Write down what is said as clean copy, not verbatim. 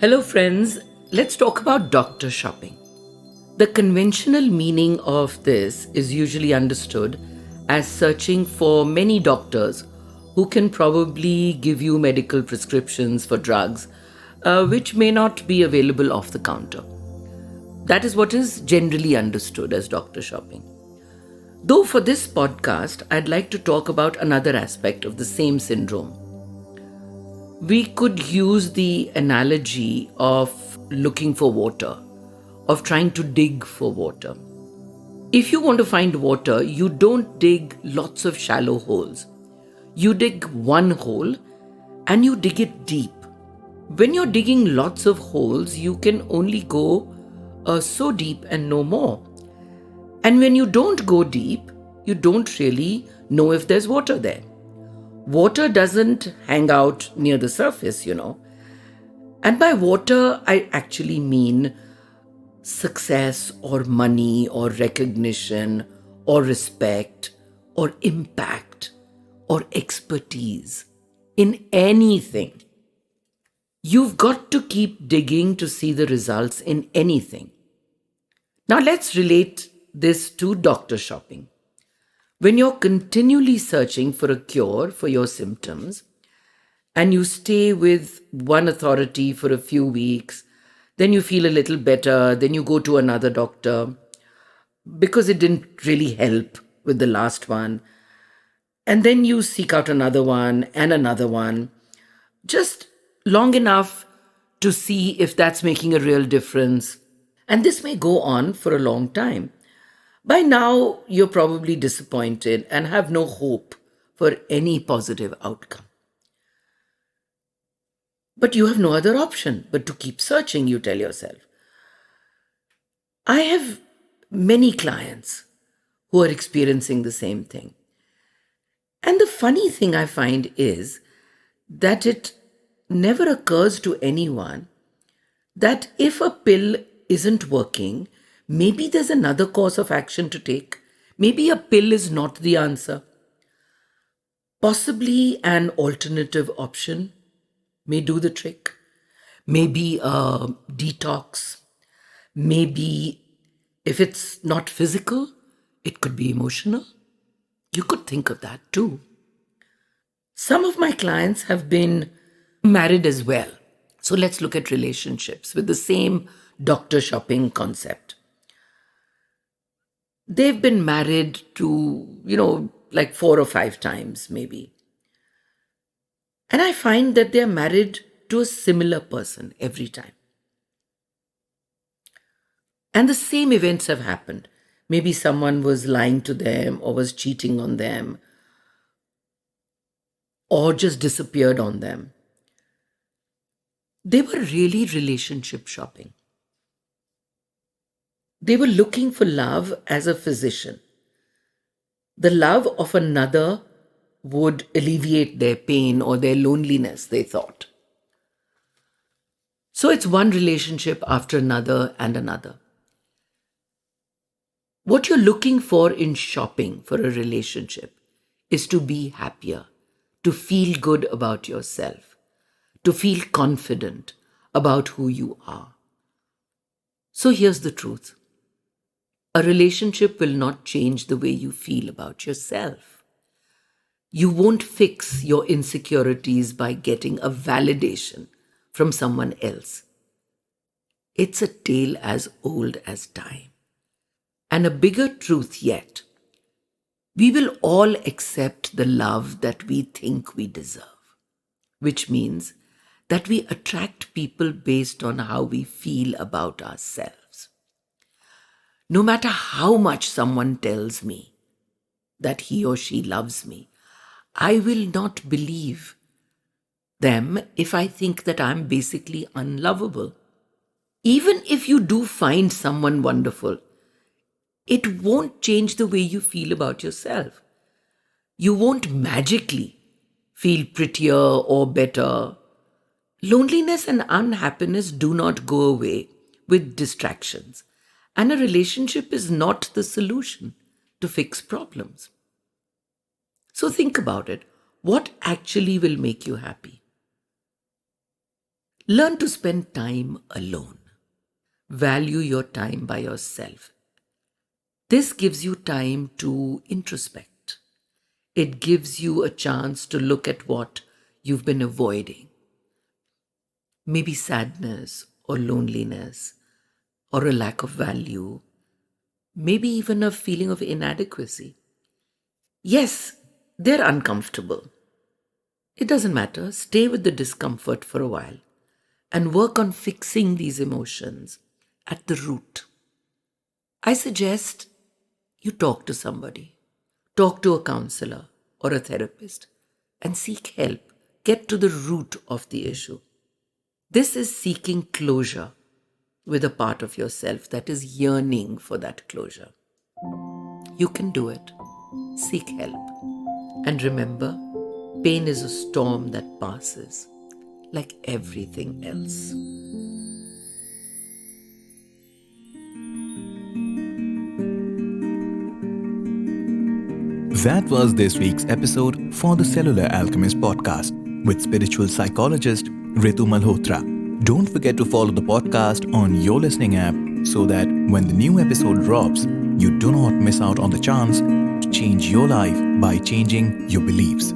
Hello, friends. Let's talk about doctor shopping. The conventional meaning of this is usually understood as searching for many doctors who can probably give you medical prescriptions for drugs which may not be available off the counter. That is what is generally understood as doctor shopping. Though for this podcast, I'd like to talk about another aspect of the same syndrome. We could use the analogy of looking for water, of trying to dig for water. If you want to find water, you don't dig lots of shallow holes. You dig one hole and you dig it deep. When you're digging lots of holes, you can only go so deep and no more. And when you don't go deep, you don't really know if there's water there. Water doesn't hang out near the surface, And by water, I actually mean success or money or recognition or respect or impact or expertise in anything. You've got to keep digging to see the results in anything. Now let's relate this to doctor shopping. When you're continually searching for a cure for your symptoms and you stay with one authority for a few weeks, then you feel a little better, then you go to another doctor because it didn't really help with the last one. And then you seek out another one and another one, just long enough to see if that's making a real difference. And this may go on for a long time. By now, you're probably disappointed and have no hope for any positive outcome. But you have no other option but to keep searching, you tell yourself. I have many clients who are experiencing the same thing. And the funny thing I find is that it never occurs to anyone that if a pill isn't working, maybe there's another course of action to take. Maybe a pill is not the answer. Possibly an alternative option may do the trick. Maybe a detox. Maybe if it's not physical, it could be emotional. You could think of that too. Some of my clients have been married as well. So let's look at relationships with the same doctor shopping concept. They've been married to, like 4 or 5 times maybe. And I find that they're married to a similar person every time. And the same events have happened. Maybe someone was lying to them or was cheating on them or just disappeared on them. They were really relationship shopping. They were looking for love as a physician. The love of another would alleviate their pain or their loneliness, they thought. So it's one relationship after another and another. What you're looking for in shopping for a relationship is to be happier, to feel good about yourself, to feel confident about who you are. So here's the truth. A relationship will not change the way you feel about yourself. You won't fix your insecurities by getting a validation from someone else. It's a tale as old as time. And a bigger truth yet, we will all accept the love that we think we deserve, which means that we attract people based on how we feel about ourselves. No matter how much someone tells me that he or she loves me, I will not believe them if I think that I'm basically unlovable. Even if you do find someone wonderful, it won't change the way you feel about yourself. You won't magically feel prettier or better. Loneliness and unhappiness do not go away with distractions. And a relationship is not the solution to fix problems. So think about it. What actually will make you happy? Learn to spend time alone. Value your time by yourself. This gives you time to introspect. It gives you a chance to look at what you've been avoiding. Maybe sadness or loneliness or a lack of value, maybe even a feeling of inadequacy. Yes, they're uncomfortable. It doesn't matter. Stay with the discomfort for a while and work on fixing these emotions at the root. I suggest you talk to somebody, talk to a counselor or a therapist, and seek help. Get to the root of the issue. This is seeking closure with a part of yourself that is yearning for that closure. You can do it. Seek help. And remember, pain is a storm that passes, like everything else. That was this week's episode for the Cellular Alchemist podcast with spiritual psychologist Ritu Malhotra. Don't forget to follow the podcast on your listening app so that when the new episode drops, you do not miss out on the chance to change your life by changing your beliefs.